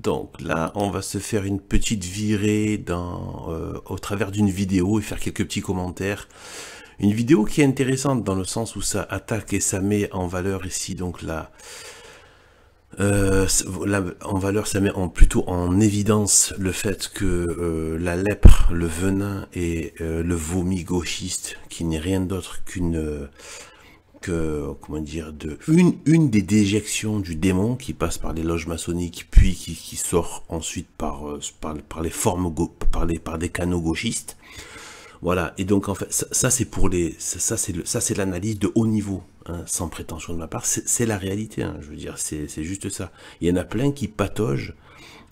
Donc là, on va se faire une petite virée au travers d'une vidéo et faire quelques petits commentaires. Une vidéo qui est intéressante dans le sens où ça attaque et ça met en valeur ici, donc en valeur, ça met plutôt en évidence le fait que la lèpre, le venin et le vomi gauchiste, qui n'est rien d'autre comment dire, une des déjections du démon qui passe par les loges maçonniques, puis qui sort ensuite par les formes, par des canaux gauchistes. Voilà, et donc en fait, ça c'est l'analyse de haut niveau, hein, sans prétention de ma part, c'est la réalité, hein, je veux dire, c'est juste ça. Il y en a plein qui pataugent,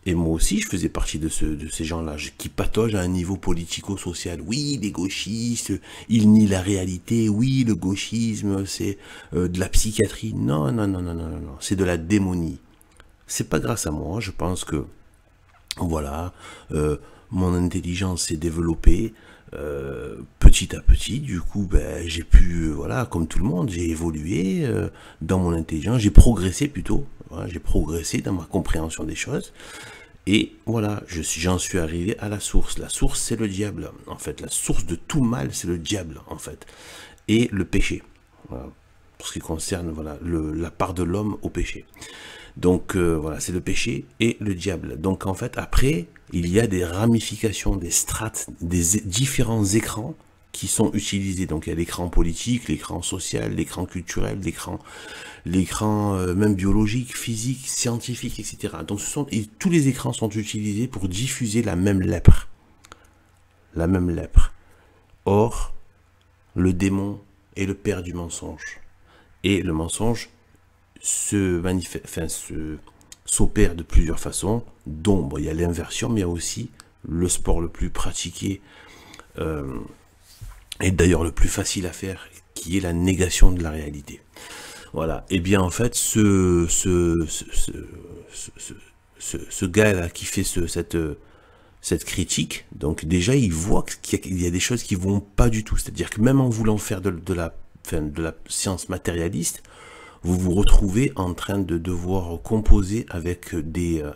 et moi aussi je faisais partie de ces gens-là, qui pataugent à un niveau politico-social. Oui, les gauchistes, ils nient la réalité, oui, le gauchisme, c'est de la psychiatrie. Non, non, non, non, non, non, non, c'est de la démonie. C'est pas grâce à moi, je pense que, voilà, mon intelligence s'est développée, petit à petit, du coup, ben, j'ai pu, voilà, comme tout le monde, j'ai évolué dans mon intelligence, j'ai progressé plutôt, voilà, j'ai progressé dans ma compréhension des choses, et voilà, j'en suis arrivé à la source. La source, c'est le diable, en fait, la source de tout mal, c'est le diable, en fait, et le péché, voilà, pour ce qui concerne, voilà, la part de l'homme au péché. Donc voilà, c'est le péché et le diable. Donc en fait, après, il y a des ramifications, des strates, des différents écrans qui sont utilisés. Donc il y a l'écran politique, l'écran social, l'écran culturel, l'écran même biologique, physique, scientifique, etc. Donc tous les écrans sont utilisés pour diffuser la même lèpre. La même lèpre. Or, le démon est le père du mensonge. Et le mensonge s'opère de plusieurs façons, dont bon, il y a l'inversion, mais il y a aussi le sport le plus pratiqué et d'ailleurs le plus facile à faire, qui est la négation de la réalité. Voilà, et bien en fait ce gars-là qui fait cette critique, donc déjà il voit qu'il y a des choses qui vont pas du tout, c'est-à-dire que même en voulant faire de la science matérialiste, vous vous retrouvez en train de devoir composer avec des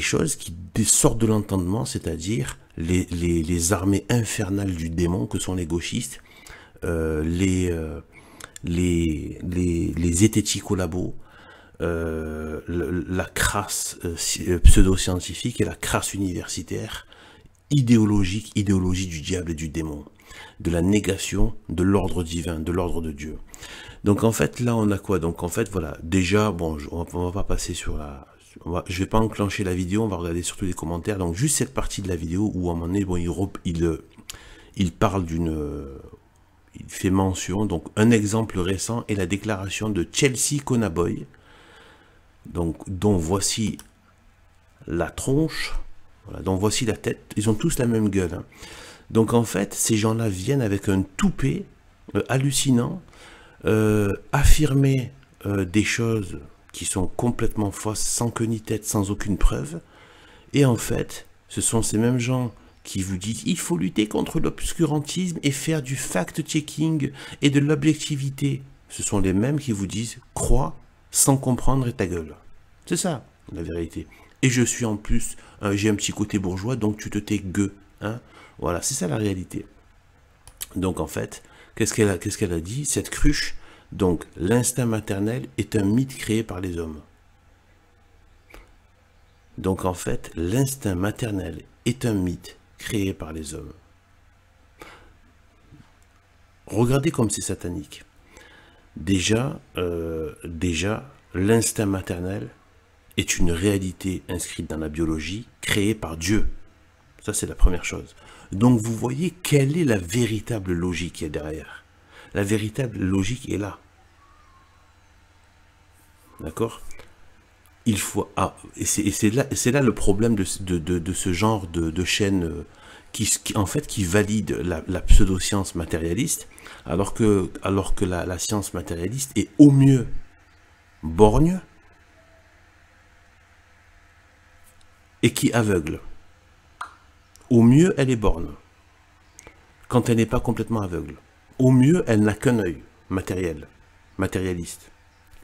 choses qui sortent de l'entendement, c'est-à-dire les armées infernales du démon que sont les gauchistes, les zétético-labos, la crasse pseudo-scientifique et la crasse universitaire, idéologie du diable et du démon, de la négation de l'ordre divin, de l'ordre de Dieu. Donc en fait, là on a quoi? Donc en fait, voilà, déjà, bon, on va pas passer sur je vais pas enclencher la vidéo, on va regarder surtout les commentaires. Donc juste cette partie de la vidéo où à un moment donné, bon, il parle il fait mention, donc un exemple récent est la déclaration de Chelsea Conaboy, donc dont voici la tronche, voilà, dont voici la tête, ils ont tous la même gueule, hein. Donc en fait, ces gens-là viennent avec un toupet hallucinant, affirmer des choses qui sont complètement fausses, sans queue ni tête, sans aucune preuve. Et en fait, ce sont ces mêmes gens qui vous disent il faut lutter contre l'obscurantisme et faire du fact-checking et de l'objectivité. Ce sont les mêmes qui vous disent crois sans comprendre et ta gueule. C'est ça, la vérité. Et je suis en plus, j'ai un petit côté bourgeois, donc tu te tais gueux. Hein, voilà, c'est ça la réalité. Donc en fait, qu'est-ce qu'elle a dit, cette cruche? Donc l'instinct maternel est un mythe créé par les hommes. Donc en fait, l'instinct maternel est un mythe créé par les hommes. Regardez comme c'est satanique. Déjà, l'instinct maternel est une réalité inscrite dans la biologie, créée par Dieu. Ça, c'est la première chose. Donc, vous voyez quelle est la véritable logique qui est derrière. La véritable logique est là. D'accord? Il faut... Ah, et c'est là le problème de ce genre de chaîne en fait, qui valide la pseudo-science matérialiste, alors que la science matérialiste est au mieux borgne et qui aveugle. Au mieux, elle est borne, quand elle n'est pas complètement aveugle. Au mieux, elle n'a qu'un œil matérialiste.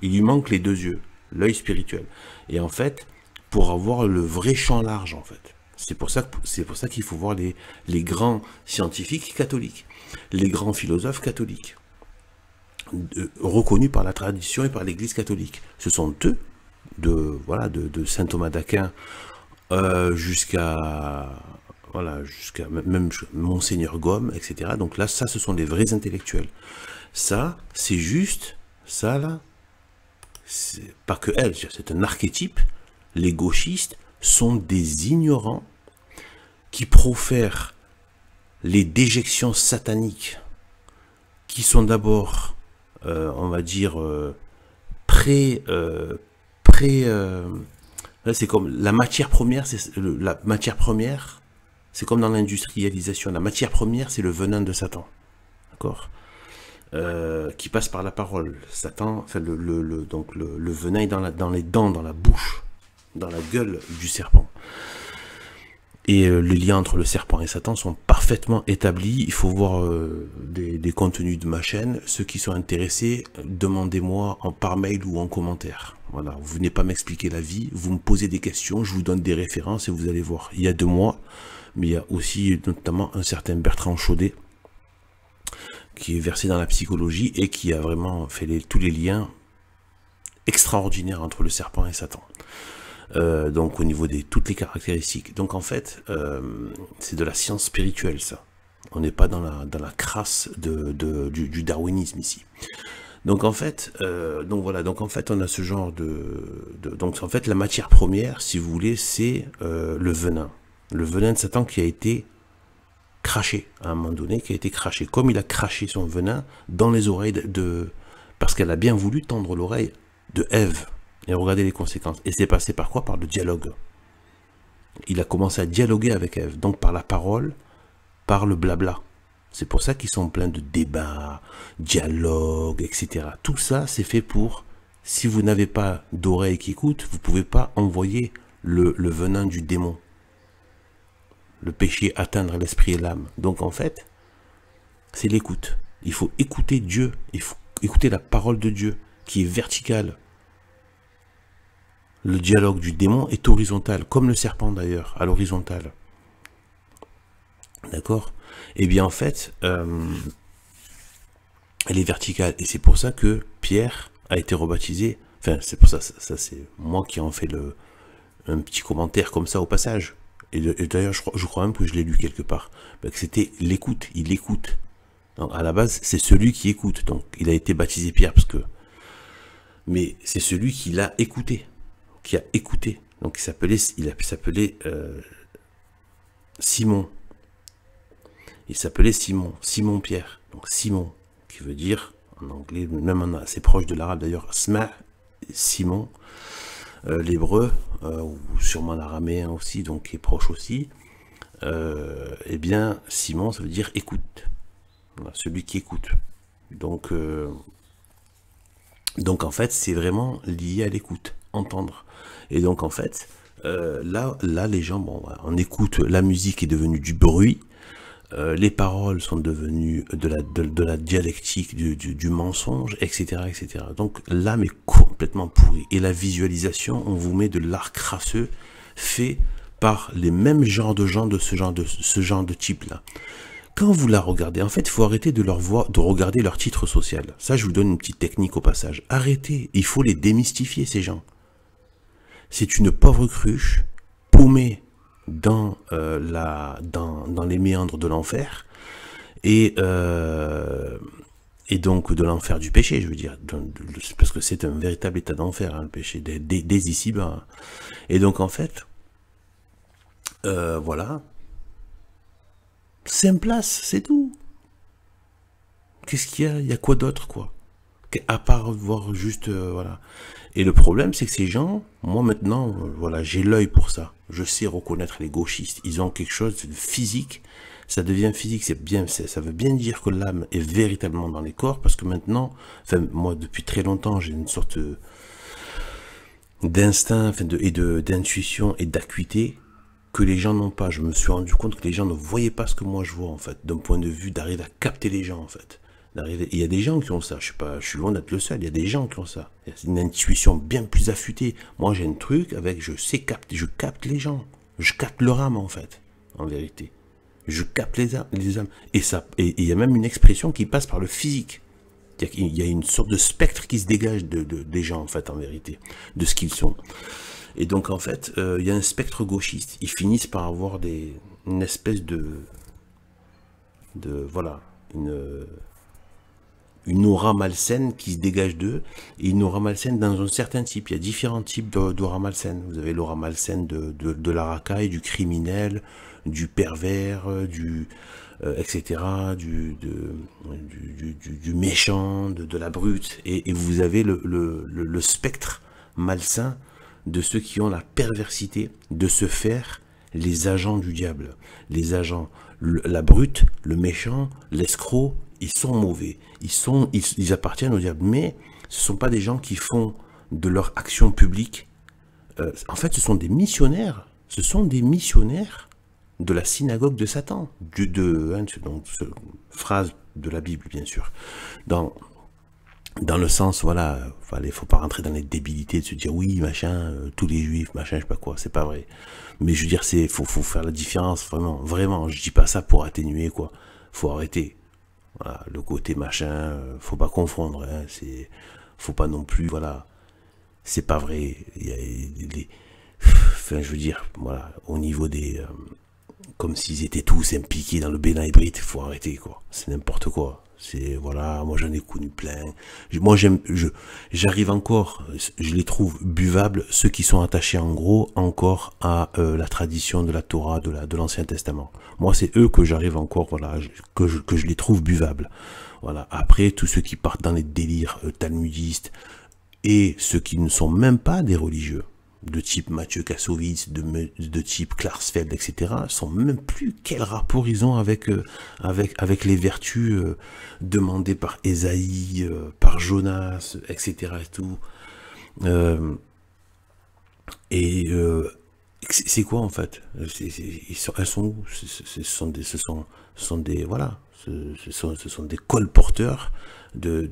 Il lui manque les deux yeux. l'œil spirituel. Et en fait, pour avoir le vrai champ large, en fait. C'est pour ça qu'il faut voir les grands scientifiques catholiques, les grands philosophes catholiques, reconnus par la tradition et par l'Église catholique. Ce sont eux, de saint Thomas d'Aquin jusqu'à même Monseigneur Gaume, etc. Donc là, ça, ce sont des vrais intellectuels. Ça, c'est juste, ça là, c'est pas que elle, c'est un archétype. Les gauchistes sont des ignorants qui profèrent les déjections sataniques qui sont d'abord, on va dire, c'est comme la matière première, c'est comme dans l'industrialisation. La matière première, c'est le venin de Satan, d'accord, qui passe par la parole. Satan, enfin donc le venin est dans les dents, dans la bouche, dans la gueule du serpent. Et les liens entre le serpent et Satan sont parfaitement établis. Il faut voir des contenus de ma chaîne. Ceux qui sont intéressés, demandez-moi par mail ou en commentaire. Voilà, vous venez pas m'expliquer la vie, vous me posez des questions, je vous donne des références et vous allez voir. Il y a de moi, mais il y a aussi notamment un certain Bertrand Chaudet, qui est versé dans la psychologie et qui a vraiment fait tous les liens extraordinaires entre le serpent et Satan. Donc au niveau de toutes les caractéristiques. Donc en fait, c'est de la science spirituelle, ça. On n'est pas dans la crasse du darwinisme ici. Donc en fait, donc en fait, on a ce genre donc en fait, la matière première, si vous voulez, c'est le venin de Satan qui a été craché à un moment donné, qui a été craché, comme il a craché son venin dans les oreilles parce qu'elle a bien voulu tendre l'oreille de Ève. Et regardez les conséquences. Et c'est passé par quoi? Par le dialogue. Il a commencé à dialoguer avec Ève. Donc par la parole, par le blabla. C'est pour ça qu'ils sont pleins de débats, dialogues, etc. Tout ça, c'est fait pour, si vous n'avez pas d'oreille qui écoute, vous ne pouvez pas envoyer le venin du démon. Le péché atteindre l'esprit et l'âme. Donc en fait, c'est l'écoute. Il faut écouter Dieu. Il faut écouter la parole de Dieu, qui est verticale. Le dialogue du démon est horizontal, comme le serpent d'ailleurs, à l'horizontale. D'accord? Eh bien en fait, elle est verticale. Et c'est pour ça que Pierre a été rebaptisé. Enfin, c'est pour ça, c'est moi qui en fais un petit commentaire comme ça au passage. Et d'ailleurs, je crois même que je l'ai lu quelque part. Que c'était l'écoute, il écoute. Donc à la base, c'est celui qui écoute. Donc il a été baptisé Pierre parce que... Mais c'est celui qui l'a écouté. Qui a écouté. Donc il s'appelait Simon. Il s'appelait Simon Pierre. Donc Simon, qui veut dire en anglais, même assez proche de l'arabe d'ailleurs, Sma, Simon, l'hébreu, ou sûrement l'araméen aussi, donc qui est proche aussi. Eh bien Simon, ça veut dire écoute. Voilà, celui qui écoute. Donc en fait, c'est vraiment lié à l'écoute, entendre. Et donc en fait, là les gens, bon, on écoute, la musique est devenue du bruit, les paroles sont devenues de la dialectique, du mensonge, etc., etc. Donc l'âme est complètement pourrie. Et la visualisation, on vous met de l'art crasseux fait par les mêmes genres de gens de ce genre de type-là. Quand vous la regardez, en fait, il faut arrêter de regarder leur titre social. Ça, je vous donne une petite technique au passage. Arrêtez, il faut les démystifier, ces gens. C'est une pauvre cruche, paumée dans les méandres de l'enfer, et donc de l'enfer du péché, je veux dire, parce que c'est un véritable état d'enfer, hein, le péché, dès ici-bas. Et donc, en fait, voilà... 5 places, c'est tout. Qu'est-ce qu'il y a? Il y a quoi d'autre, quoi? À part voir juste, voilà. Et le problème, c'est que ces gens, moi maintenant, voilà, j'ai l'œil pour ça. Je sais reconnaître les gauchistes. Ils ont quelque chose de physique. Ça devient physique, c'est bien, ça veut bien dire que l'âme est véritablement dans les corps, parce que maintenant, enfin, moi, depuis très longtemps, j'ai une sorte d'instinct, enfin, d'intuition et d'acuité que les gens n'ont pas. Je me suis rendu compte que les gens ne voyaient pas ce que moi je vois, en fait, d'un point de vue d'arriver à capter les gens, en fait. Il y a des gens qui ont ça, je sais pas, je suis loin d'être le seul, il y a des gens qui ont ça. Il y a une intuition bien plus affûtée. Moi j'ai un truc avec, je capte les gens. Je capte leur âme en fait, en vérité. Je capte les âmes. Et il y a même une expression qui passe par le physique. Il y a une sorte de spectre qui se dégage des gens en fait, en vérité, de ce qu'ils sont. Et donc en fait, il y a un spectre gauchiste. Ils finissent par avoir une espèce voilà, une aura malsaine qui se dégage d'eux, et une aura malsaine dans un certain type. Il y a différents types d'aura malsaine. Vous avez l'aura malsaine de la racaille, du criminel, du pervers, etc., du méchant, de la brute, et vous avez le spectre malsain de ceux qui ont la perversité de se faire les agents du diable. Les agents, la brute, le méchant, l'escroc, ils sont mauvais, ils appartiennent au diable, mais ce ne sont pas des gens qui font de leur action publique. En fait, ce sont des missionnaires de la synagogue de Satan, donc phrase de la Bible bien sûr, dans le sens, voilà, il faut pas rentrer dans les débilités de se dire oui machin, tous les juifs machin, je sais pas quoi, c'est pas vrai, mais je veux dire, faut faire la différence, vraiment, je dis pas ça pour atténuer quoi, faut arrêter. Voilà, le côté machin, faut pas confondre, hein, faut pas non plus, voilà, c'est pas vrai. Enfin, je veux dire, voilà, au niveau des, comme s'ils étaient tous impliqués dans le Bénin hybride, faut arrêter quoi, c'est n'importe quoi. C'est, voilà, moi j'en ai connu plein. Moi j'arrive encore, je les trouve buvables, ceux qui sont attachés en gros encore à la tradition de la Torah, de l'Ancien Testament. Moi c'est eux que j'arrive encore, voilà, que je les trouve buvables. Voilà. Après, tous ceux qui partent dans les délires talmudistes et ceux qui ne sont même pas des religieux, de type Mathieu Kassovitz, de type Klarsfeld, etc., sont même plus quel rapport ils ont avec les vertus demandées par Ésaïe, par Jonas, etc. et tout. C'est quoi en fait? Elles sont où? Ce sont des voilà, ce sont des colporteurs de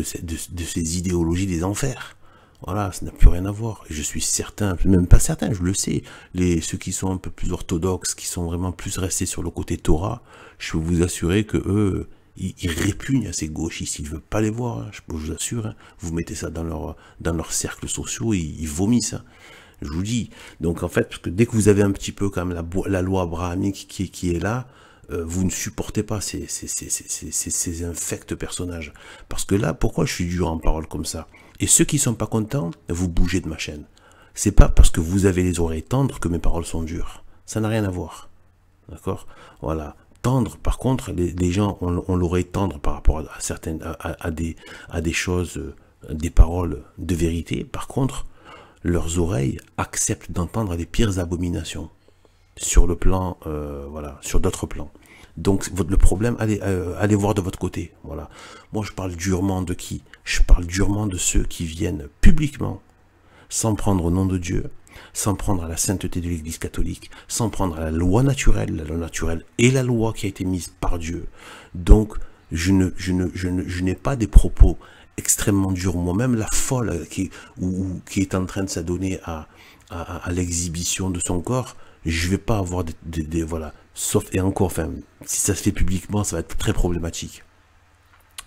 ces idéologies des enfers. Voilà, ça n'a plus rien à voir. Je suis certain, même pas certain, je le sais, ceux qui sont un peu plus orthodoxes, qui sont vraiment plus restés sur le côté Torah, je peux vous assurer que eux, ils répugnent à ces gauchistes, ils ne veulent pas les voir, hein, je peux vous assurer. Hein. Vous mettez ça dans leurs cercles sociaux, ils vomissent. Hein. Je vous dis. Donc en fait, parce que dès que vous avez un petit peu quand même la loi abrahamique qui est là, vous ne supportez pas ces infects personnages. Parce que là, pourquoi je suis dur en parole comme ça? Et ceux qui sont pas contents, vous bougez de ma chaîne. C'est pas parce que vous avez les oreilles tendres que mes paroles sont dures. Ça n'a rien à voir. D'accord? Voilà. Tendre, par contre, les gens ont l'oreille tendre par rapport à certaines, à des choses, des paroles de vérité. Par contre, leurs oreilles acceptent d'entendre les pires abominations sur le plan, voilà, sur d'autres plans. Donc le problème, allez voir de votre côté. Voilà. Moi, je parle durement de qui? Je parle durement de ceux qui viennent publiquement, sans prendre au nom de Dieu, sans prendre à la sainteté de l'Église catholique, sans prendre à la loi naturelle et la loi qui a été mise par Dieu. Donc, je n'ai pas des propos extrêmement durs. Moi-même, la folle qui est en train de s'adonner à l'exhibition de son corps, je vais pas avoir voilà, sauf, et encore, enfin, si ça se fait publiquement, ça va être très problématique.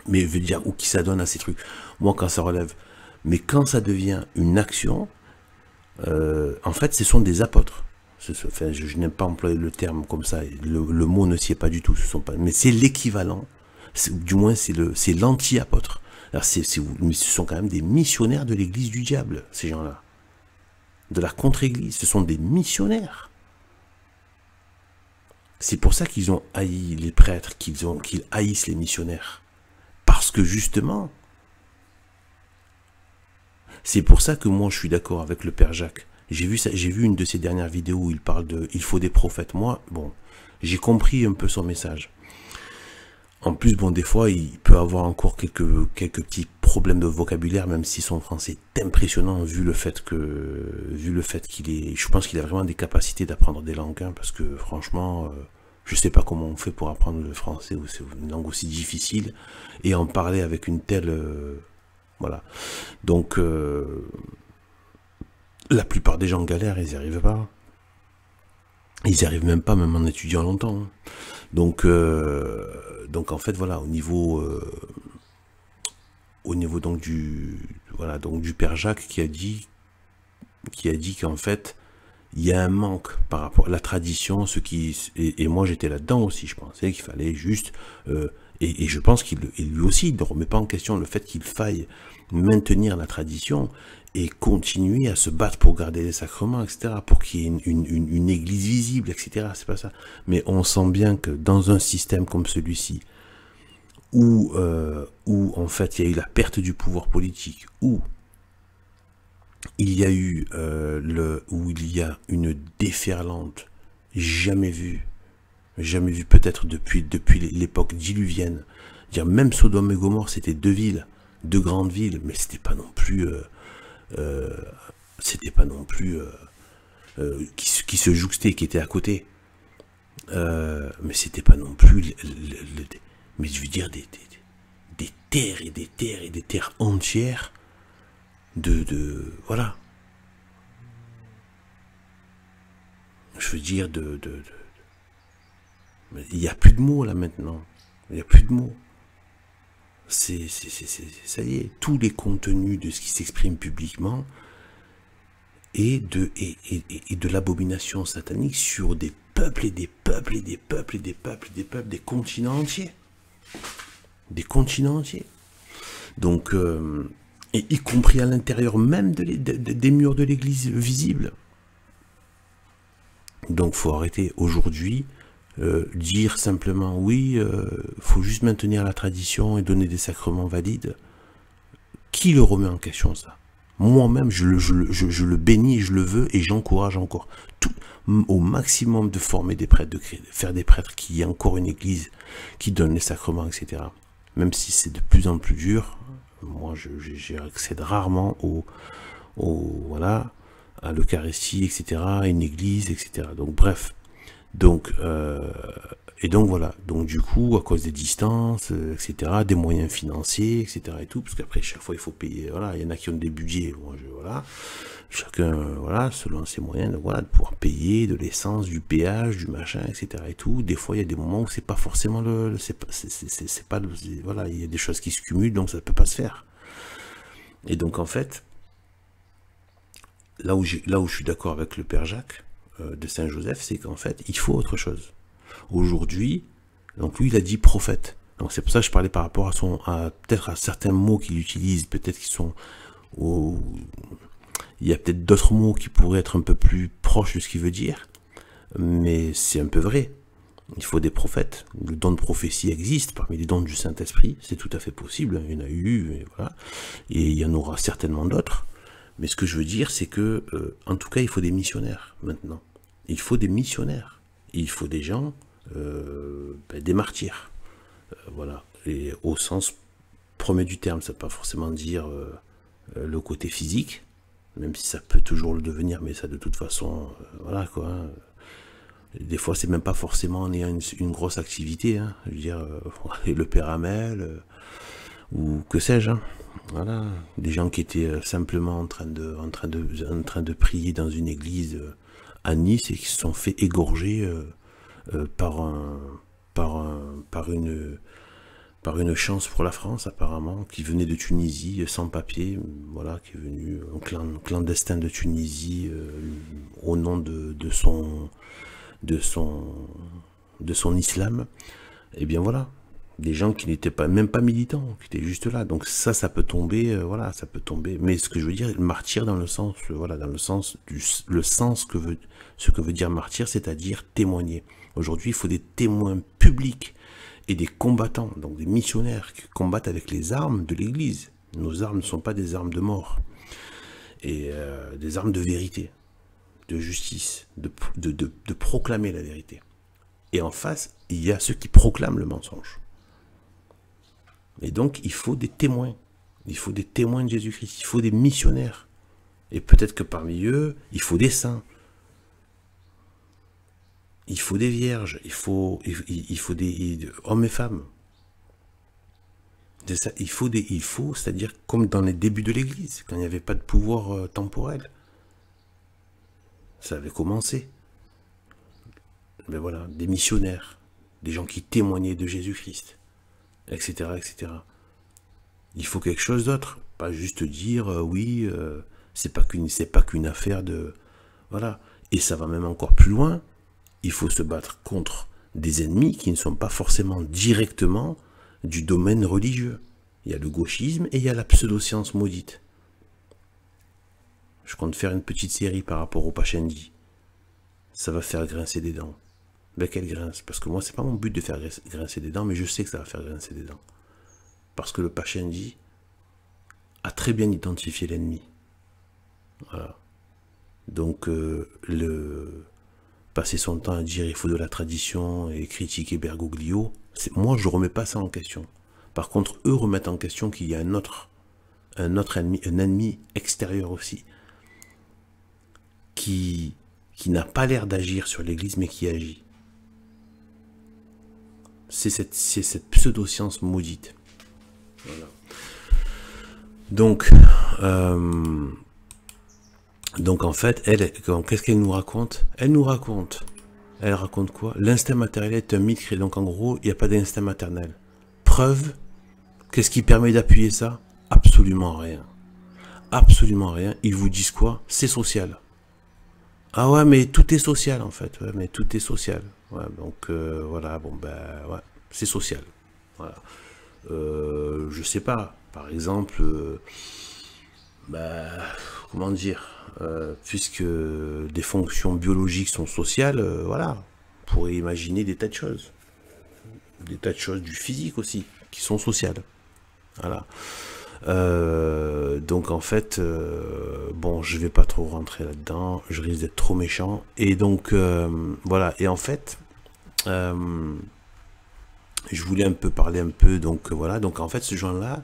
Mais je veux dire, ou qui s'adonne à ces trucs. Moi, quand ça relève, mais quand ça devient une action, en fait, ce sont des apôtres. Enfin, je n'aime pas employer le terme comme ça, le mot ne s'y est pas du tout, mais c'est l'équivalent, du moins c'est l'anti-apôtre. Mais ce sont quand même des missionnaires de l'église du diable, ces gens-là. De la contre-église, ce sont des missionnaires. C'est pour ça qu'ils ont haï les prêtres, qu'ils haïssent les missionnaires. Parce que justement, c'est pour ça que moi je suis d'accord avec le Père Jacques. J'ai vu une de ses dernières vidéos où il parle il faut des prophètes. Moi, bon, j'ai compris un peu son message. En plus, bon, des fois, il peut avoir encore quelques petits problèmes de vocabulaire, même si son français est impressionnant, vu le fait qu'il est, je pense qu'il a vraiment des capacités d'apprendre des langues, hein, parce que franchement, Je sais pas comment on fait pour apprendre le français, ou c'est une langue aussi difficile, et en parler avec une telle... voilà. Donc, la plupart des gens galèrent, ils n'y arrivent pas. Ils n'y arrivent même pas, même en étudiant longtemps. Hein. Donc en fait, voilà, au niveau donc du père Jacques qui a dit qu'en fait, il y a un manque par rapport à la tradition, et moi j'étais là-dedans aussi, je pensais qu'il fallait juste, et je pense qu'il lui aussi ne remet pas en question le fait qu'il faille maintenir la tradition et continuer à se battre pour garder les sacrements, etc., pour qu'il y ait une église visible, etc., c'est pas ça. Mais on sent bien que dans un système comme celui-ci, où en fait il y a eu la perte du pouvoir politique, où il y a eu où il y a une déferlante jamais vue peut-être depuis l'époque diluvienne. Dire même Sodome et Gomorrhe, c'était deux grandes villes, mais c'était pas non plus qui se jouxtaient, qui étaient à côté. Mais c'était pas non plus mais je veux dire des terres et des terres et des terres entières voilà, je veux dire il n'y a plus de mots là maintenant, il n'y a plus de mots, ça y est, tous les contenus de ce qui s'exprime publiquement et de l'abomination satanique sur des peuples et des peuples et des peuples et des peuples et des peuples, des continents entiers, donc et y compris à l'intérieur même des murs de l'église visible. Donc faut arrêter aujourd'hui, dire simplement oui, faut juste maintenir la tradition et donner des sacrements valides. Qui le remet en question, ça? Moi-même, je le bénis, je le veux, et j'encourage encore au maximum de former des prêtres, de faire des prêtres qui aient encore une église qui donne les sacrements, etc. Même si c'est de plus en plus dur, moi j'accède rarement voilà, à l'Eucharistie, etc., à une église, etc. Donc bref, et donc voilà, donc du coup, à cause des distances, etc., des moyens financiers, etc., et tout, parce qu'après chaque fois il faut payer, voilà, il y en a qui ont des budgets, voilà, chacun, voilà, selon ses moyens, donc voilà, de pouvoir payer de l'essence, du péage, du machin, etc., et tout. Des fois il y a des moments où c'est pas forcément voilà, il y a des choses qui se cumulent, donc ça peut pas se faire. Et donc en fait, là où je suis d'accord avec le père Jacques de Saint-Joseph, c'est qu'en fait il faut autre chose. Aujourd'hui, donc lui il a dit prophète. Donc c'est pour ça que je parlais par rapport à peut-être à certains mots qu'il utilise, peut-être qu'ils sont il y a peut-être d'autres mots qui pourraient être un peu plus proches de ce qu'il veut dire, mais c'est un peu vrai. Il faut des prophètes. Le don de prophétie existe parmi les dons du Saint-Esprit, c'est tout à fait possible, il y en a eu, et voilà, et il y en aura certainement d'autres. Mais ce que je veux dire, c'est que, en tout cas, il faut des missionnaires maintenant. Il faut des missionnaires. Il faut des gens, des martyrs. Voilà. Et au sens premier du terme, ça ne veut pas forcément dire le côté physique, même si ça peut toujours le devenir, mais ça de toute façon, voilà quoi. Hein. Des fois, c'est même pas forcément en ayant une grosse activité. Hein. Je veux dire, le père Hamel, ou que sais-je. Hein. Voilà, des gens qui étaient simplement en train de prier dans une église à Nice et qui se sont fait égorger par une chance pour la France apparemment, qui venait de Tunisie sans papier, voilà, qui est venu un clandestin de Tunisie au nom de son islam. Et bien voilà. Des gens qui n'étaient même pas militants, qui étaient juste là. Donc ça peut tomber, voilà, ça peut tomber. Mais ce que je veux dire, martyr dans le sens, voilà, dans le sens ce que veut dire martyr, c'est-à-dire témoigner. Aujourd'hui, il faut des témoins publics et des combattants, donc des missionnaires qui combattent avec les armes de l'Église. Nos armes ne sont pas des armes de mort, et des armes de vérité, de justice, de proclamer la vérité. Et en face, il y a ceux qui proclament le mensonge. Et donc, il faut des témoins. Il faut des témoins de Jésus-Christ. Il faut des missionnaires. Et peut-être que parmi eux, il faut des saints. Il faut des vierges, il faut des hommes et femmes. Ça, c'est-à-dire comme dans les débuts de l'Église, quand il n'y avait pas de pouvoir temporel. Ça avait commencé. Mais voilà, des missionnaires, des gens qui témoignaient de Jésus-Christ, etc., etc. Il faut quelque chose d'autre, pas juste dire oui, c'est pas qu'une affaire de voilà. Et ça va même encore plus loin. Il faut se battre contre des ennemis qui ne sont pas forcément directement du domaine religieux. Il y a le gauchisme et il y a la pseudo-science maudite. Je compte faire une petite série par rapport au Pachendi. Ça va faire grincer des dents. Ben qu'elle grince, parce que moi c'est pas mon but de faire grincer des dents, mais je sais que ça va faire grincer des dents. Parce que le Pachendi a très bien identifié l'ennemi. Voilà. Donc passer son temps à dire il faut de la tradition et critiquer Bergoglio, moi je remets pas ça en question. Par contre, eux remettent en question qu'il y a un autre ennemi, un ennemi extérieur aussi, qui n'a pas l'air d'agir sur l'Église, mais qui agit. C'est cette pseudo-science maudite. Voilà. Donc en fait, qu'est-ce qu'elle nous raconte? Elle raconte quoi? L'instinct maternel est un mythe créé. Donc en gros, il n'y a pas d'instinct maternel. Preuve, qu'est-ce qui permet d'appuyer ça? Absolument rien. Absolument rien. Ils vous disent quoi? C'est social. Ah ouais, mais tout est social en fait. Ouais, mais tout est social. Ouais, donc voilà, bon ben ouais, c'est social. Voilà. Je sais pas. Par exemple, comment dire, puisque des fonctions biologiques sont sociales, voilà, on pourrait imaginer des tas de choses. Des tas de choses du physique aussi, qui sont sociales. Voilà. Donc en fait, bon, je vais pas trop rentrer là-dedans, je risque d'être trop méchant. Et donc, voilà. Et en fait, je voulais un peu parler un peu, donc voilà. Donc en fait, ce genre-là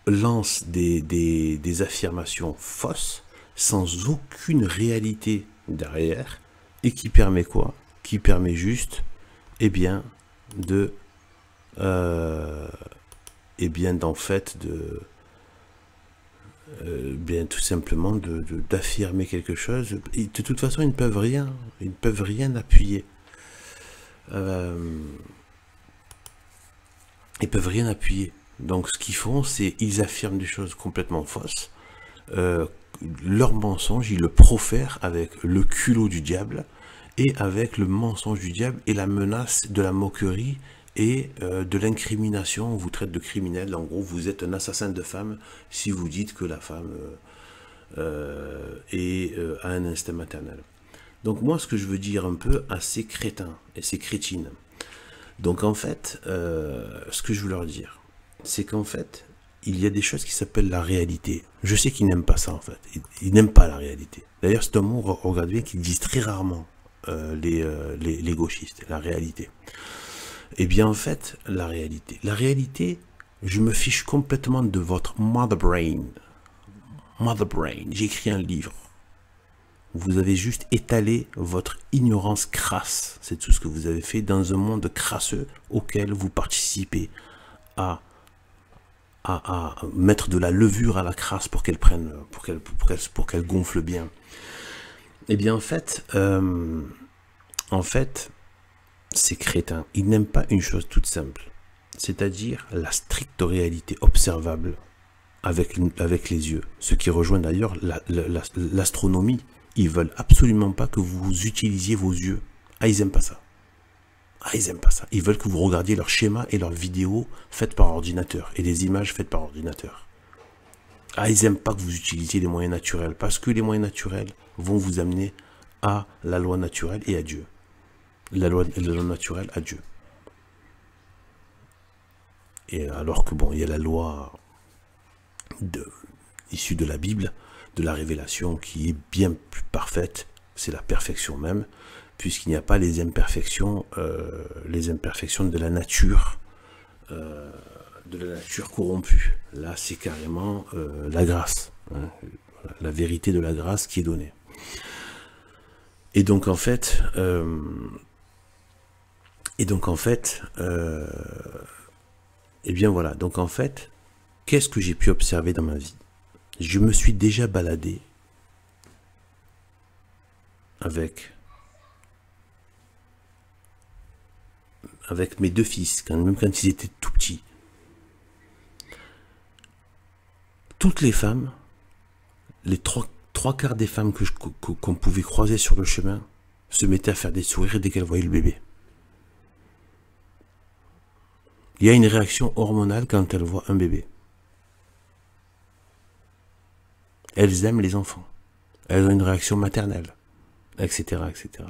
lance des affirmations fausses, sans aucune réalité derrière, et qui permet quoi? Qui permet juste, eh bien, d'en fait, bien tout simplement d'affirmer quelque chose. Et de toute façon, ils ne peuvent rien appuyer. Ils peuvent rien appuyer. Donc ce qu'ils font, c'est ils affirment des choses complètement fausses. Leur mensonge, ils le profèrent avec le culot du diable et avec le mensonge du diable et la menace de la moquerie et de l'incrimination. On vous traite de criminel. En gros, vous êtes un assassin de femme si vous dites que la femme a un instinct maternel. Donc moi, ce que je veux dire un peu à ces crétins et ces crétines, donc en fait, ce que je veux leur dire, c'est qu'en fait, il y a des choses qui s'appellent la réalité. Je sais qu'ils n'aiment pas ça, en fait. Ils n'aiment pas la réalité. D'ailleurs, c'est un mot, regardez bien, qu'ils disent très rarement, les gauchistes, la réalité. Eh bien, en fait, la réalité, je me fiche complètement de votre mother brain. Mother brain. J'ai écrit un livre. Vous avez juste étalé votre ignorance crasse. C'est tout ce que vous avez fait dans un monde crasseux auquel vous participez à mettre de la levure à la crasse pour qu'elle prenne, pour qu'elle gonfle bien. Eh bien, en fait, ces crétins, ils n'aiment pas une chose toute simple, c'est-à-dire la stricte réalité observable avec les yeux. Ce qui rejoint d'ailleurs l'astronomie. Ils veulent absolument pas que vous utilisiez vos yeux. Ah, ils aiment pas ça. Ah, ils aiment pas ça. Ils veulent que vous regardiez leurs schémas et leurs vidéos faites par ordinateur et les images faites par ordinateur. Ah, ils aiment pas que vous utilisiez les moyens naturels parce que les moyens naturels vont vous amener à la loi naturelle et à Dieu. La loi naturelle à Dieu. Et alors que bon, il y a la loi issue de la Bible, de la révélation qui est bien plus parfaite, c'est la perfection même, puisqu'il n'y a pas les imperfections de la nature corrompue. Là, c'est carrément la grâce, hein, la vérité de la grâce qui est donnée. Et donc, en fait, Et donc en fait, eh bien voilà, donc en fait, qu'est-ce que j'ai pu observer dans ma vie? Je me suis déjà baladé avec mes deux fils, même quand ils étaient tout petits. Toutes les femmes, les trois quarts des femmes qu'on pouvait croiser sur le chemin, se mettaient à faire des sourires dès qu'elles voyaient le bébé. Il y a une réaction hormonale quand elles voient un bébé. Elles aiment les enfants. Elles ont une réaction maternelle, etc., etc.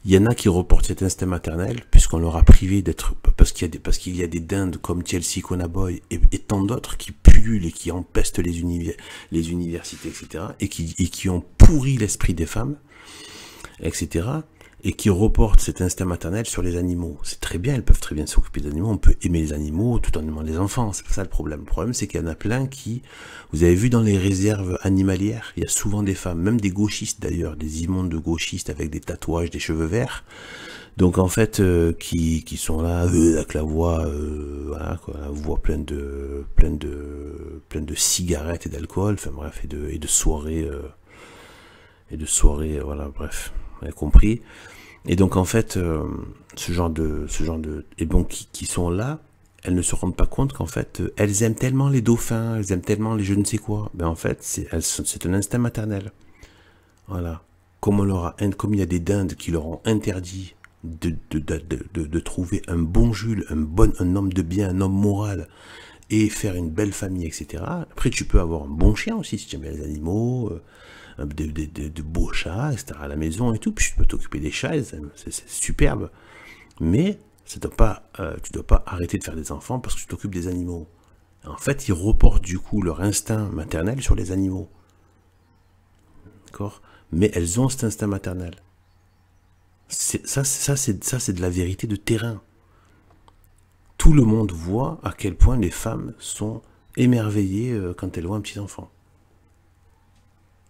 Il y en a qui reportent cet instinct maternel puisqu'on leur a privé d'être, parce qu'il y a des dindes comme Chelsea Conaboy et tant d'autres qui pullulent et qui empestent les universités, etc. et qui ont pourri l'esprit des femmes, etc. et qui reportent cet instinct maternel sur les animaux. C'est très bien, elles peuvent très bien s'occuper des animaux, on peut aimer les animaux tout en aimant les enfants, c'est pas ça le problème. Le problème, c'est qu'il y en a plein qui, vous avez vu dans les réserves animalières, il y a souvent des femmes, même des gauchistes d'ailleurs, des immondes gauchistes avec des tatouages, des cheveux verts, donc en fait, qui sont là, avec la voix, voilà, quoi, la voix pleine de cigarettes et d'alcool, enfin bref, et de soirées, voilà, bref, vous avez compris. Et donc en fait, ce genre de, et donc qui sont là, elles ne se rendent pas compte qu'en fait, elles aiment tellement les dauphins, elles aiment tellement les je ne sais quoi. Ben en fait, c'est un instinct maternel. Voilà. Comme il y a des dindes qui leur ont interdit de trouver un bon Jules, un homme de bien, un homme moral, et faire une belle famille, etc. Après, tu peux avoir un bon chien aussi, si tu aimes les animaux, de beaux chats, etc. à la maison et tout, puis tu peux t'occuper des chats, c'est superbe. Mais tu dois pas arrêter de faire des enfants parce que tu t'occupes des animaux. En fait, ils reportent du coup leur instinct maternel sur les animaux. D'accord? Mais elles ont cet instinct maternel. C'est de la vérité de terrain. Tout le monde voit à quel point les femmes sont émerveillées quand elles voient un petit enfant.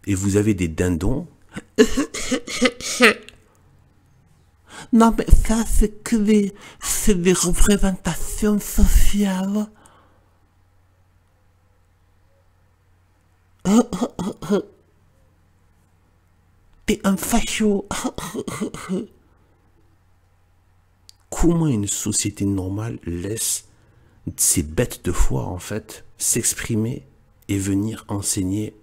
Et vous avez des dindons. Non, mais ça, c'est des représentations sociales. T'es un facho. Comment une société normale laisse ces bêtes de foire, en fait, s'exprimer et venir enseigner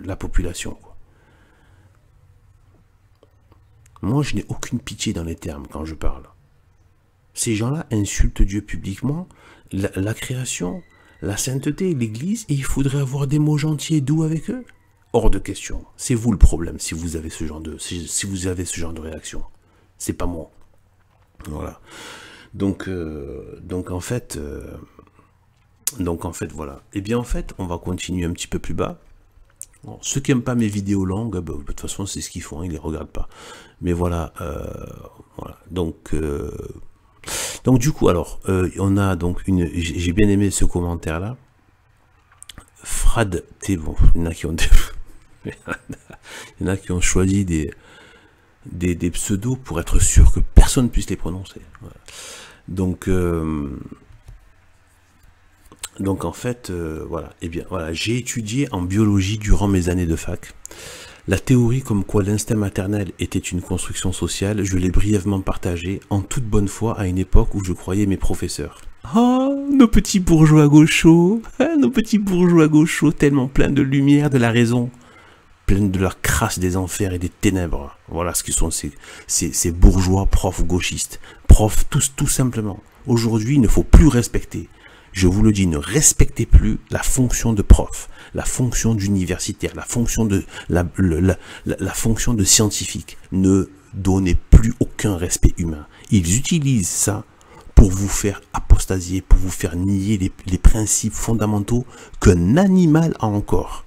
la population, quoi. Moi, je n'ai aucune pitié dans les termes quand je parle. Ces gens-là insultent Dieu publiquement, la création, la sainteté, l'Église, et il faudrait avoir des mots gentils et doux avec eux. Hors de question. C'est vous le problème si vous avez ce genre de réaction. C'est pas moi. Voilà. Donc en fait, voilà. Et bien en fait, on va continuer un petit peu plus bas. Bon, ceux qui n'aiment pas mes vidéos longues, bah, de toute façon, c'est ce qu'ils font, ils les regardent pas. Mais voilà, voilà. Donc du coup, alors, on a donc j'ai bien aimé ce commentaire-là. Frad, bon, il y en a qui ont il y en a qui ont choisi des pseudos pour être sûr que personne ne puisse les prononcer. Voilà. Donc en fait, voilà. Eh bien, voilà, j'ai étudié en biologie durant mes années de fac. La théorie comme quoi l'instinct maternel était une construction sociale, je l'ai brièvement partagée en toute bonne foi à une époque où je croyais mes professeurs. Oh, nos petits bourgeois gauchos, nos petits bourgeois gauchos tellement pleins de lumière, de la raison, pleins de leur crasse des enfers et des ténèbres. Voilà ce que sont ces bourgeois profs gauchistes. Profs, tout simplement. Aujourd'hui, il ne faut plus respecter. Je vous le dis, ne respectez plus la fonction de prof, la fonction d'universitaire, la fonction de la fonction de scientifique. Ne donnez plus aucun respect humain. Ils utilisent ça pour vous faire apostasier, pour vous faire nier les principes fondamentaux qu'un animal a encore.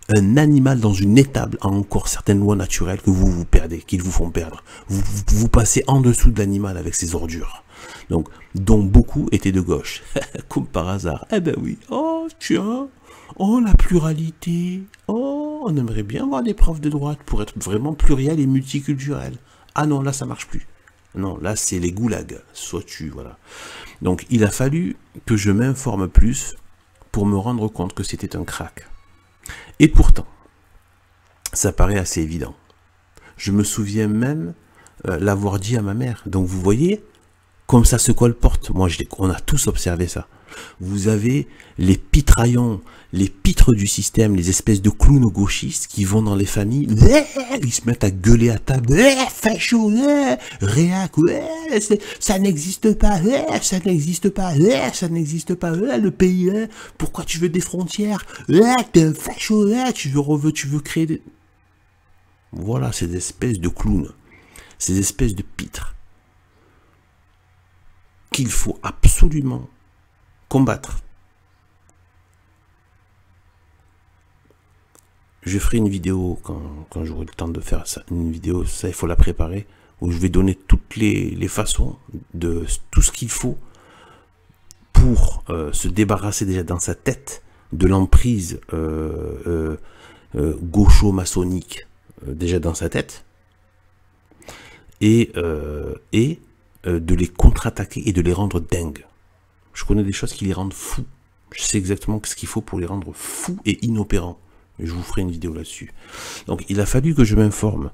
Un animal dans une étable a encore certaines lois naturelles que vous perdez, qu'ils vous font perdre. Vous passez en dessous de l'animal avec ses ordures. Donc, dont beaucoup étaient de gauche. Comme par hasard. Eh ben oui. Oh, tiens. Oh, la pluralité. Oh, on aimerait bien voir des profs de droite pour être vraiment pluriel et multiculturel. Ah non, là ça marche plus. Non, là c'est les goulags. Soit tu, voilà. Donc il a fallu que je m'informe plus pour me rendre compte que c'était un crack. Et pourtant, ça paraît assez évident. Je me souviens même l'avoir dit à ma mère. Donc vous voyez, comme ça se colporte. Moi, on a tous observé ça. Vous avez les pitraillons, les pitres du système, les espèces de clowns gauchistes qui vont dans les familles, ils se mettent à gueuler à table, facho, réac, ça n'existe pas, ça n'existe pas, ça n'existe pas, le pays, pourquoi tu veux des frontières, t'es un facho, tu veux créer des... Voilà, ces espèces de clowns, ces espèces de pitres qu'il faut absolument combattre. Je ferai une vidéo quand j'aurai le temps de faire ça, une vidéo, ça il faut la préparer, où je vais donner toutes les façons de tout ce qu'il faut pour se débarrasser déjà dans sa tête de l'emprise gaucho-maçonnique déjà dans sa tête, et de les contre-attaquer et de les rendre dingues. Je connais des choses qui les rendent fous. Je sais exactement ce qu'il faut pour les rendre fous et inopérants. Je vous ferai une vidéo là-dessus. Donc il a fallu que je m'informe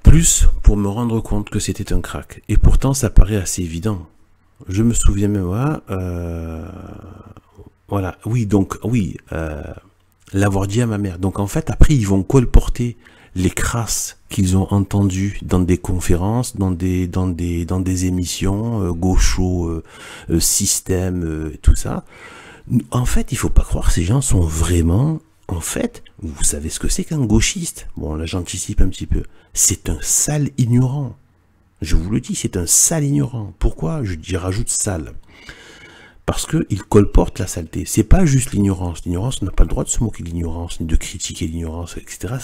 plus pour me rendre compte que c'était un crack. Et pourtant ça paraît assez évident. Je me souviens même, voilà, oui, donc, oui, l'avoir dit à ma mère. Donc en fait, après, ils vont colporter les crasses qu'ils ont entendues dans des conférences, dans des émissions, gaucho, système, tout ça. En fait, il faut pas croire, ces gens sont vraiment, en fait, vous savez ce que c'est qu'un gauchiste? Bon, là, j'anticipe un petit peu. C'est un sale ignorant. Je vous le dis, c'est un sale ignorant. Pourquoi j'y rajoute sale? Parce qu'il colporte la saleté. C'est pas juste l'ignorance. L'ignorance, on n'a pas le droit de se moquer de l'ignorance, ni de critiquer l'ignorance, etc.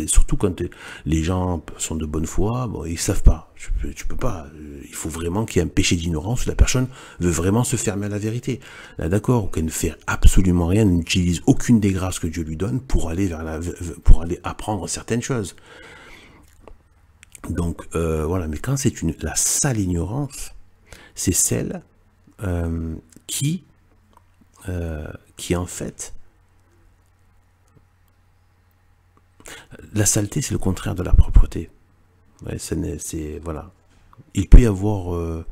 Surtout quand les gens sont de bonne foi, bon, ils savent pas. Tu peux pas. Il faut vraiment qu'il y ait un péché d'ignorance où la personne veut vraiment se fermer à la vérité. Là, d'accord, qu'elle ne fait absolument rien, n'utilise aucune des grâces que Dieu lui donne pour aller pour aller apprendre certaines choses. Donc, voilà. Mais quand c'est la sale ignorance, c'est celle qui en fait, la saleté c'est le contraire de la propreté. Ouais, voilà. Il peut y avoir,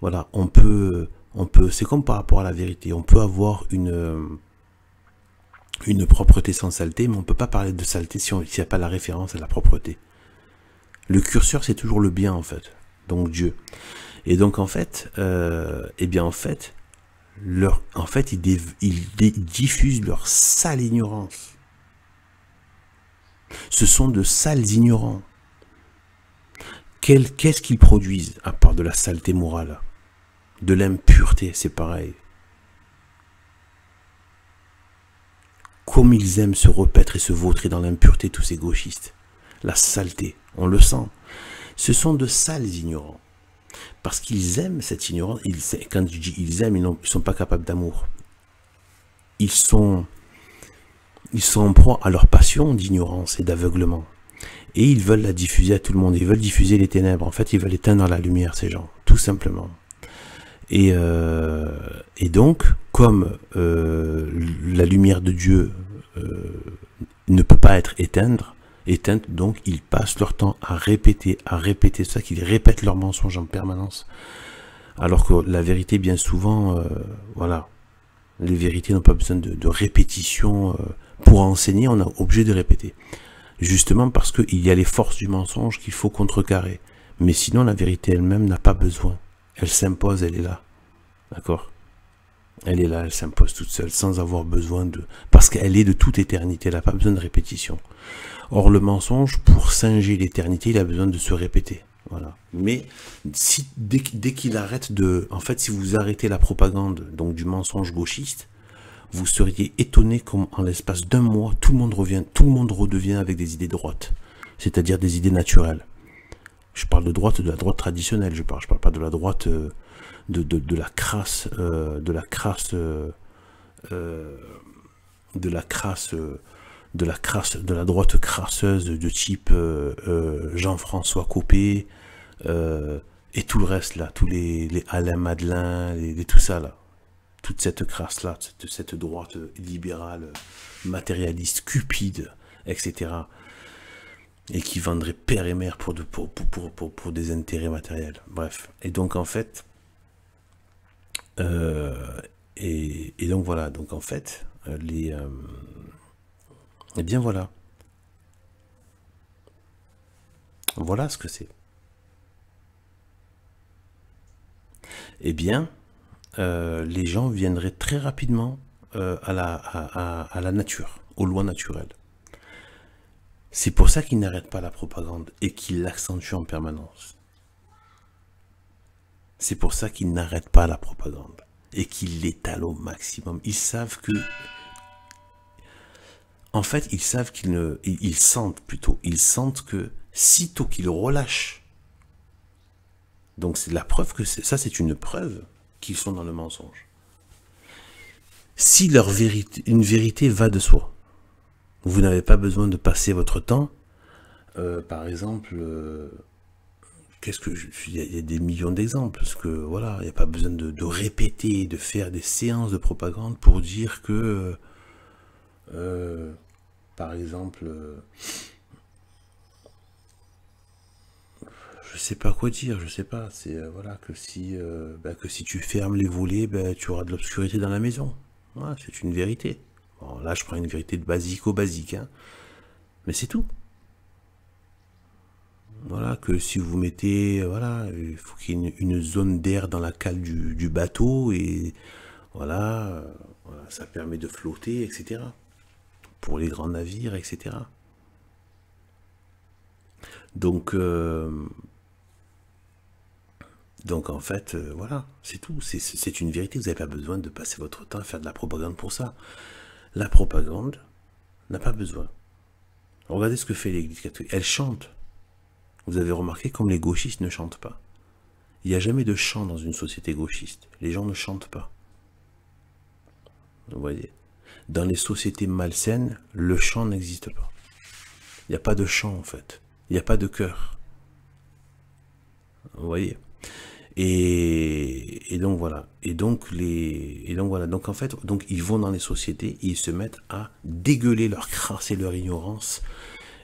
voilà, on peut, c'est comme par rapport à la vérité. On peut avoir une propreté sans saleté, mais on peut pas parler de saleté s'il n'y a pas la référence à la propreté. Le curseur c'est toujours le bien en fait. Donc Dieu. Et donc en fait, eh bien en fait, ils diffusent leur sale ignorance. Ce sont de sales ignorants. Qu'est-ce qu'ils produisent à part de la saleté morale? De l'impureté, c'est pareil. Comme ils aiment se repaître et se vautrer dans l'impureté, tous ces gauchistes. La saleté, on le sent. Ce sont de sales ignorants. Parce qu'ils aiment cette ignorance. Quand je dis ils aiment, ils ne sont pas capables d'amour. Ils sont en proie à leur passion d'ignorance et d'aveuglement. Et ils veulent la diffuser à tout le monde. Ils veulent diffuser les ténèbres. En fait, ils veulent éteindre la lumière, ces gens. Tout simplement. Et donc, comme la lumière de Dieu ne peut pas être éteinte, donc ils passent leur temps à répéter ça, qu'ils répètent leurs mensonges en permanence. Alors que la vérité, bien souvent, voilà, les vérités n'ont pas besoin de répétition. Pour enseigner, on est obligé de répéter. Justement parce qu'il y a les forces du mensonge qu'il faut contrecarrer. Mais sinon, la vérité elle-même n'a pas besoin. Elle s'impose, elle est là. D'accord? Elle est là, elle s'impose toute seule, sans avoir besoin de... Parce qu'elle est de toute éternité, elle n'a pas besoin de répétition. Or, le mensonge, pour singer l'éternité, il a besoin de se répéter. Voilà. Mais dès qu'il arrête de... En fait, si vous arrêtez la propagande donc du mensonge gauchiste, vous seriez étonné comme en l'espace d'un mois, tout le monde redevient avec des idées droites. C'est-à-dire des idées naturelles. Je parle de la droite traditionnelle, je parle pas de la droite... de la crasse de la droite crasseuse de type Jean-François Copé, et tout le reste là, tous les Alain Madelin, tout ça là, toute cette crasse là, cette droite libérale, matérialiste, cupide, etc. Et qui vendrait père et mère pour des intérêts matériels. Bref. Et donc en fait, et donc voilà, donc en fait, eh bien voilà. Voilà ce que c'est. Eh bien, les gens viendraient très rapidement à la nature, aux lois naturelles. C'est pour ça qu'ils n'arrêtent pas la propagande et qu'ils l'accentuent en permanence. C'est pour ça qu'ils n'arrêtent pas la propagande et qu'ils l'étalent au maximum. Ils savent que... En fait, ils savent qu'ils ne... Ils sentent plutôt. Ils sentent que sitôt qu'ils relâchent... Donc c'est la preuve que... Ça, c'est une preuve qu'ils sont dans le mensonge. Si leur vérité... Une vérité va de soi. Vous n'avez pas besoin de passer votre temps. Par exemple... il y a des millions d'exemples, parce que voilà, il n'y a pas besoin de répéter, de faire des séances de propagande pour dire que, par exemple, je sais pas quoi dire, je sais pas, c'est voilà, que si tu fermes les volets, tu auras de l'obscurité dans la maison. Voilà, c'est une vérité. Bon, là, je prends une vérité de basique au basique, hein, mais c'est tout. Voilà, que si vous mettez, voilà, il faut qu'il y ait une zone d'air dans la cale du bateau, et voilà, voilà, ça permet de flotter, etc. Pour les grands navires, etc. Donc en fait, voilà, c'est tout. C'est une vérité, vous n'avez pas besoin de passer votre temps à faire de la propagande pour ça. La propagande n'a pas besoin. Regardez ce que fait l'Église catholique. Elle chante. Vous avez remarqué comme les gauchistes ne chantent pas. Il n'y a jamais de chant dans une société gauchiste. Les gens ne chantent pas. Vous voyez. Dans les sociétés malsaines, le chant n'existe pas. Il n'y a pas de chant en fait. Il n'y a pas de chœur. Vous voyez. Et donc voilà. Et donc voilà. Donc en fait, donc ils vont dans les sociétés et ils se mettent à dégueuler leur crasse et leur ignorance.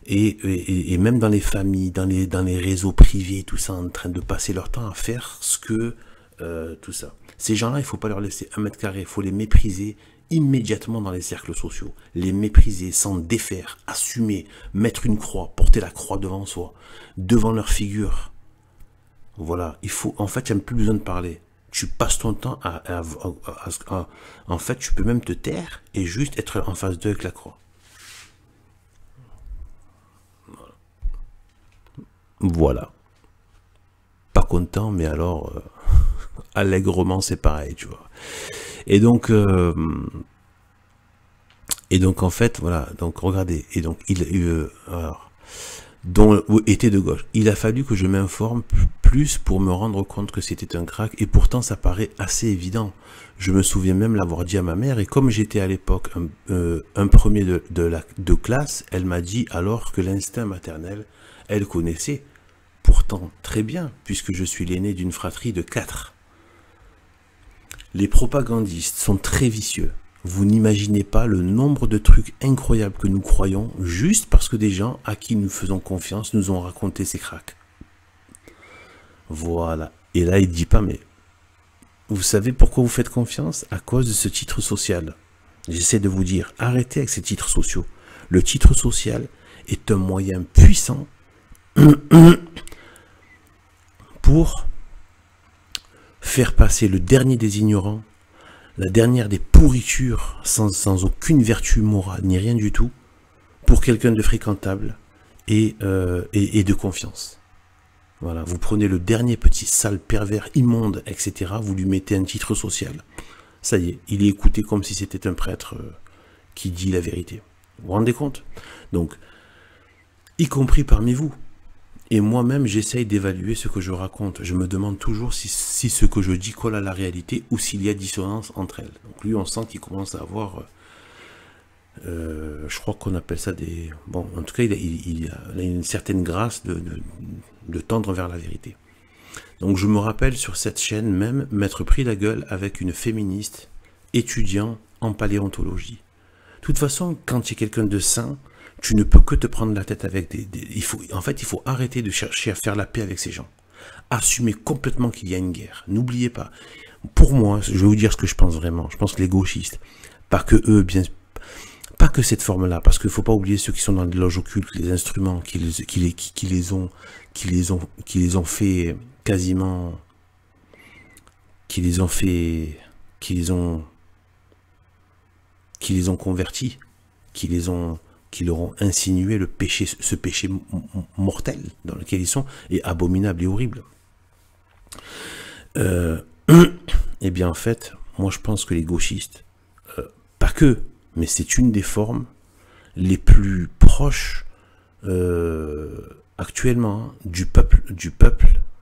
Et même dans les familles, dans les réseaux privés, tout ça, en train de passer leur temps à faire ce que tout ça. Ces gens-là, il ne faut pas leur laisser 1 mètre carré, il faut les mépriser immédiatement dans les cercles sociaux. Les mépriser, s'en défaire, assumer, mettre une croix, porter la croix devant soi, devant leur figure. Voilà, il faut, en fait, il n'y a plus besoin de parler. Tu passes ton temps en fait, tu peux même te taire et juste être en face d'eux avec la croix. Voilà. Pas content, mais alors, allègrement, c'est pareil, tu vois. Et donc en fait, voilà, donc regardez, et donc alors, dont était de gauche. Il a fallu que je m'informe plus pour me rendre compte que c'était un crack, et pourtant ça paraît assez évident. Je me souviens même l'avoir dit à ma mère, et comme j'étais à l'époque un premier de classe, elle m'a dit alors que l'instinct maternel, elle connaissait pourtant très bien, puisque je suis l'aîné d'une fratrie de 4. Les propagandistes sont très vicieux. Vous n'imaginez pas le nombre de trucs incroyables que nous croyons juste parce que des gens à qui nous faisons confiance nous ont raconté ces cracks. Voilà. Et là, il dit pas, mais vous savez pourquoi vous faites confiance? À cause de ce titre social. J'essaie de vous dire, arrêtez avec ces titres sociaux. Le titre social est un moyen puissant pour faire passer le dernier des ignorants, la dernière des pourritures, sans aucune vertu morale, ni rien du tout, pour quelqu'un de fréquentable et de confiance. Voilà, vous prenez le dernier petit sale pervers immonde, etc., vous lui mettez un titre social. Ça y est, il est écouté comme si c'était un prêtre qui dit la vérité. Vous vous rendez compte? Donc, y compris parmi vous. Et moi-même, j'essaye d'évaluer ce que je raconte. Je me demande toujours si ce que je dis colle à la réalité ou s'il y a dissonance entre elles. Donc lui, on sent qu'il commence à avoir Je crois qu'on appelle ça des... Bon, en tout cas, il a une certaine grâce de tendre vers la vérité. Donc je me rappelle sur cette chaîne même m'être pris la gueule avec une féministe étudiant en paléontologie. De toute façon, quand tu es quelqu'un de sain, tu ne peux que te prendre la tête avec en fait, il faut arrêter de chercher à faire la paix avec ces gens. Assumer complètement qu'il y a une guerre. N'oubliez pas. Pour moi, je vais vous dire ce que je pense vraiment. Je pense que les gauchistes, pas que eux, pas que cette forme-là, parce qu'il ne faut pas oublier ceux qui sont dans les loges occultes, les instruments qui les ont fait quasiment, qui les ont convertis, qui leur ont insinué le péché, ce péché mortel dans lequel ils sont, et abominable et horrible. Eh bien en fait, moi je pense que les gauchistes, pas que, mais c'est une des formes les plus proches actuellement du peuple,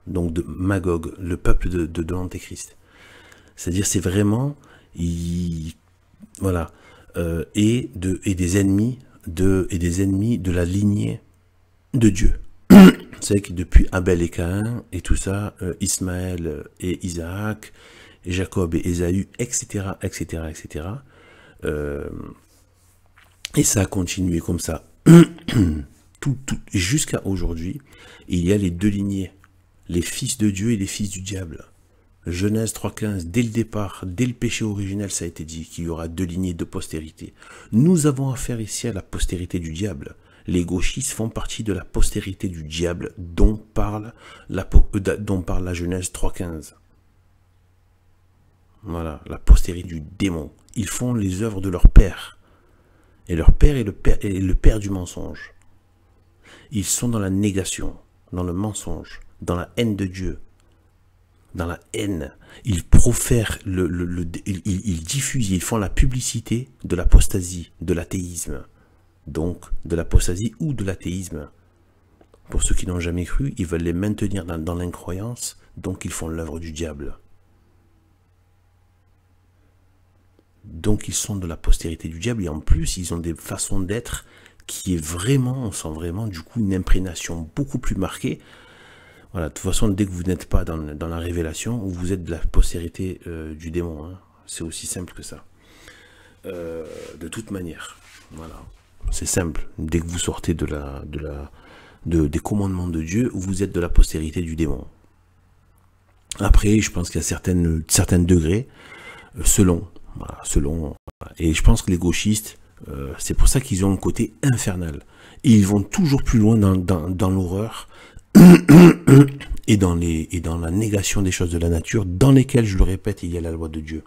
donc de Magog, le peuple de l'Antéchrist. C'est-à-dire c'est vraiment, voilà, et des ennemis de la lignée de Dieu. C'est que depuis Abel et Caïn et tout ça, Ismaël et Isaac, et Jacob et Ésaü, etc., etc., etc. Et ça a continué comme ça jusqu'à aujourd'hui. Il y a les deux lignées, les fils de Dieu et les fils du diable. Genèse 3.15, dès le départ, dès le péché originel, ça a été dit qu'il y aura deux lignées de postérité. Nous avons affaire ici à la postérité du diable. Les gauchistes font partie de la postérité du diable dont parle la Genèse 3.15. Voilà, la postérité du démon. Ils font les œuvres de leur père. Et leur père est le père du mensonge. Ils sont dans la négation, dans le mensonge, dans la haine de Dieu. Dans la haine, ils profèrent, ils diffusent, ils font la publicité de l'apostasie, de l'athéisme. Donc, de l'apostasie ou de l'athéisme. Pour ceux qui n'ont jamais cru, ils veulent les maintenir dans l'incroyance, donc ils font l'œuvre du diable. Donc ils sont de la postérité du diable, et en plus, ils ont des façons d'être qui est vraiment, on sent vraiment du coup une imprégnation beaucoup plus marquée. Voilà, de toute façon, dès que vous n'êtes pas dans la révélation, vous êtes de la postérité du démon. Hein. C'est aussi simple que ça. De toute manière. Voilà. C'est simple. Dès que vous sortez des commandements de Dieu, vous êtes de la postérité du démon. Après, je pense qu'il y a certains degrés, selon. Voilà, selon. Et je pense que les gauchistes, c'est pour ça qu'ils ont un côté infernal. Et ils vont toujours plus loin dans l'horreur. Et dans la négation des choses de la nature, dans lesquelles, je le répète, il y a la loi de Dieu.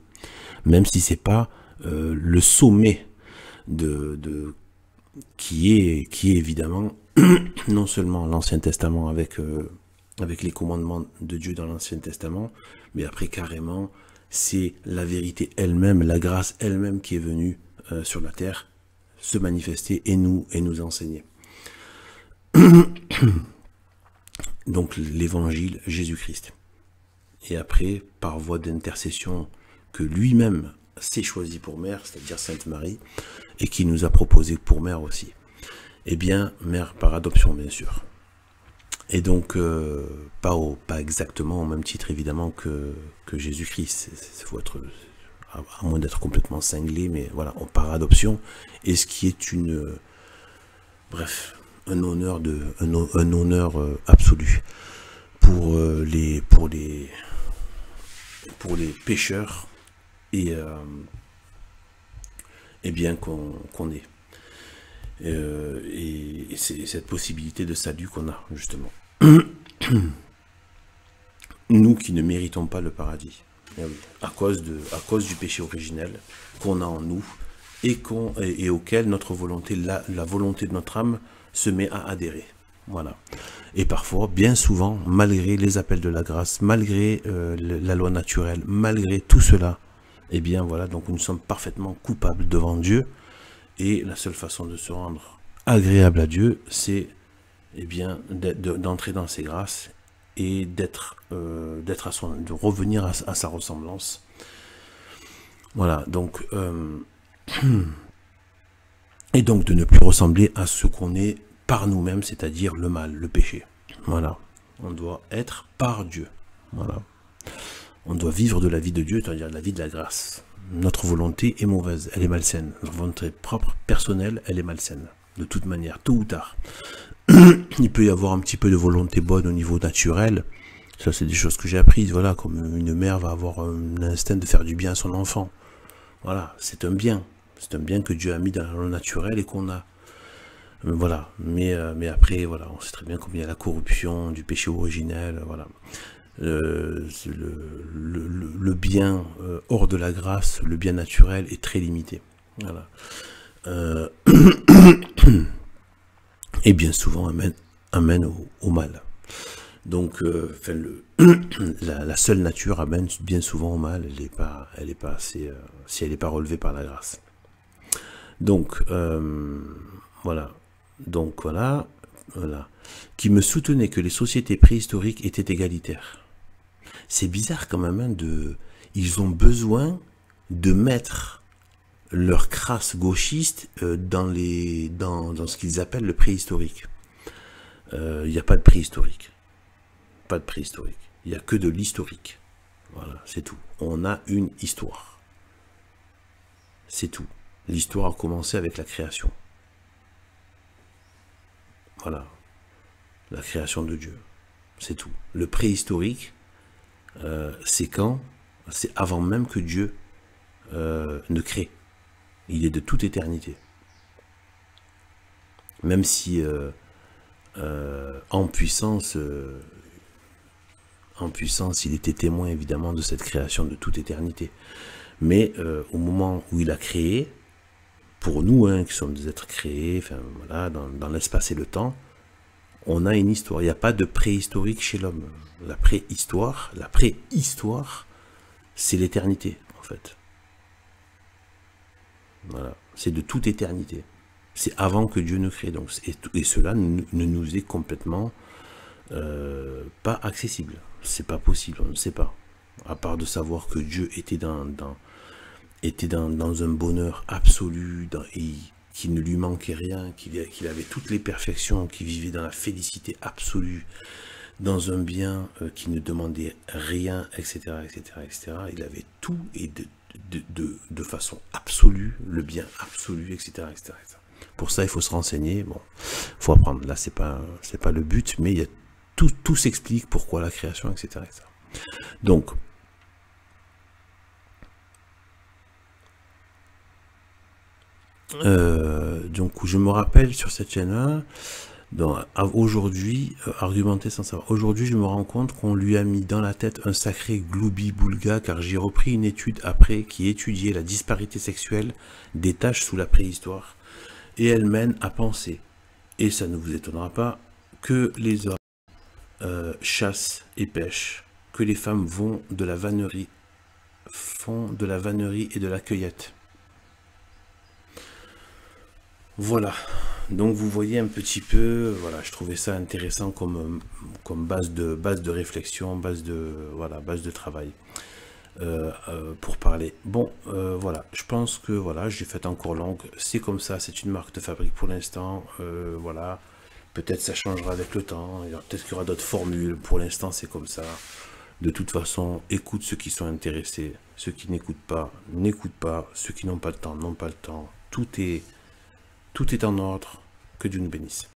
Même si c'est pas le sommet qui est évidemment non seulement l'Ancien Testament avec les commandements de Dieu dans l'Ancien Testament, mais après carrément c'est la vérité elle-même, la grâce elle-même qui est venue sur la terre se manifester et nous enseigner. Donc l'évangile Jésus-Christ. Et après, par voie d'intercession que lui-même s'est choisi pour mère, c'est-à-dire Sainte Marie, et qui nous a proposé pour mère aussi. Eh bien, mère par adoption, bien sûr. Et donc, pas exactement au même titre, évidemment, que Jésus-Christ. Faut être, à moins d'être complètement cinglé, mais voilà, par adoption. Et ce qui est bref, un honneur absolu pour les pécheurs et bien qu'on est. Et c'est cette possibilité de salut qu'on a, justement. Nous qui ne méritons pas le paradis, à cause du péché originel qu'on a en nous et auquel notre volonté, la volonté de notre âme se met à adhérer. Voilà. Et parfois, bien souvent, malgré les appels de la grâce, malgré la loi naturelle, malgré tout cela, eh bien voilà, donc nous sommes parfaitement coupables devant Dieu. Et la seule façon de se rendre agréable à Dieu, c'est d'entrer dans ses grâces et de revenir à sa ressemblance. Voilà, donc Et donc de ne plus ressembler à ce qu'on est par nous-mêmes, c'est-à-dire le mal, le péché. Voilà. On doit être par Dieu. Voilà. On doit vivre de la vie de Dieu, c'est-à-dire de la vie de la grâce. Notre volonté est mauvaise, elle est malsaine. Notre volonté propre, personnelle, elle est malsaine. De toute manière, tôt ou tard. Il peut y avoir un petit peu de volonté bonne au niveau naturel. Ça, c'est des choses que j'ai apprises. Voilà, comme une mère va avoir un instinct de faire du bien à son enfant. Voilà, c'est un bien. C'est un bien que Dieu a mis dans le naturel et qu'on a. Voilà, mais après, voilà, on sait très bien combien il y a la corruption, du péché originel, voilà. Le bien hors de la grâce, le bien naturel est très limité. Voilà. Et bien souvent amène au mal. Donc, la seule nature amène bien souvent au mal. Elle est pas assez, si elle n'est pas relevée par la grâce. Donc, voilà. Donc, voilà. Qui me soutenait que les sociétés préhistoriques étaient égalitaires. C'est bizarre quand même, ils ont besoin de mettre leur crasse gauchiste dans ce qu'ils appellent le préhistorique. Il n'y a pas de préhistorique. Pas de préhistorique. Il n'y a que de l'historique. Voilà, c'est tout. On a une histoire. C'est tout. L'histoire a commencé avec la création. Voilà. La création de Dieu. C'est tout. Le préhistorique, c'est quand? C'est avant même que Dieu ne crée. Il est de toute éternité. Même si en puissance, il était témoin évidemment de cette création de toute éternité. Mais au moment où il a créé, pour nous, qui sommes des êtres créés, enfin, voilà, dans l'espace et le temps, on a une histoire. Il n'y a pas de préhistorique chez l'homme. La préhistoire, c'est l'éternité, en fait. Voilà, c'est de toute éternité. C'est avant que Dieu ne crée. Donc, et cela ne nous est complètement pas accessible. C'est pas possible, on ne sait pas. À part de savoir que Dieu était dans un bonheur absolu, et qu'il ne lui manquait rien, qu'il avait toutes les perfections, qu'il vivait dans la félicité absolue, dans un bien qui ne demandait rien, etc., etc., etc. Il avait tout et de façon absolue, le bien absolu, etc., etc., etc. Pour ça, il faut se renseigner. Bon, faut apprendre. Là, c'est pas le but, mais il y a tout s'explique pourquoi la création, etc., etc. Donc, je me rappelle sur cette chaîne-là, aujourd'hui, argumenter sans savoir. Aujourd'hui, je me rends compte qu'on lui a mis dans la tête un sacré gloubi-boulga, car j'ai repris une étude après qui étudiait la disparité sexuelle des tâches sous la préhistoire, et elle mène à penser, et ça ne vous étonnera pas, que les hommes chassent et pêchent, que les femmes font de la vannerie et de la cueillette. Voilà, donc vous voyez un petit peu, voilà, je trouvais ça intéressant comme base de réflexion, base de travail pour parler. Bon, voilà, je pense que voilà, j'ai fait encore longue, c'est comme ça, c'est une marque de fabrique pour l'instant, voilà, peut-être ça changera avec le temps, peut-être qu'il y aura d'autres formules, pour l'instant c'est comme ça. De toute façon, écoute ceux qui sont intéressés, ceux qui n'écoutent pas, n'écoutent pas, ceux qui n'ont pas le temps, n'ont pas le temps, tout est en ordre, que Dieu nous bénisse.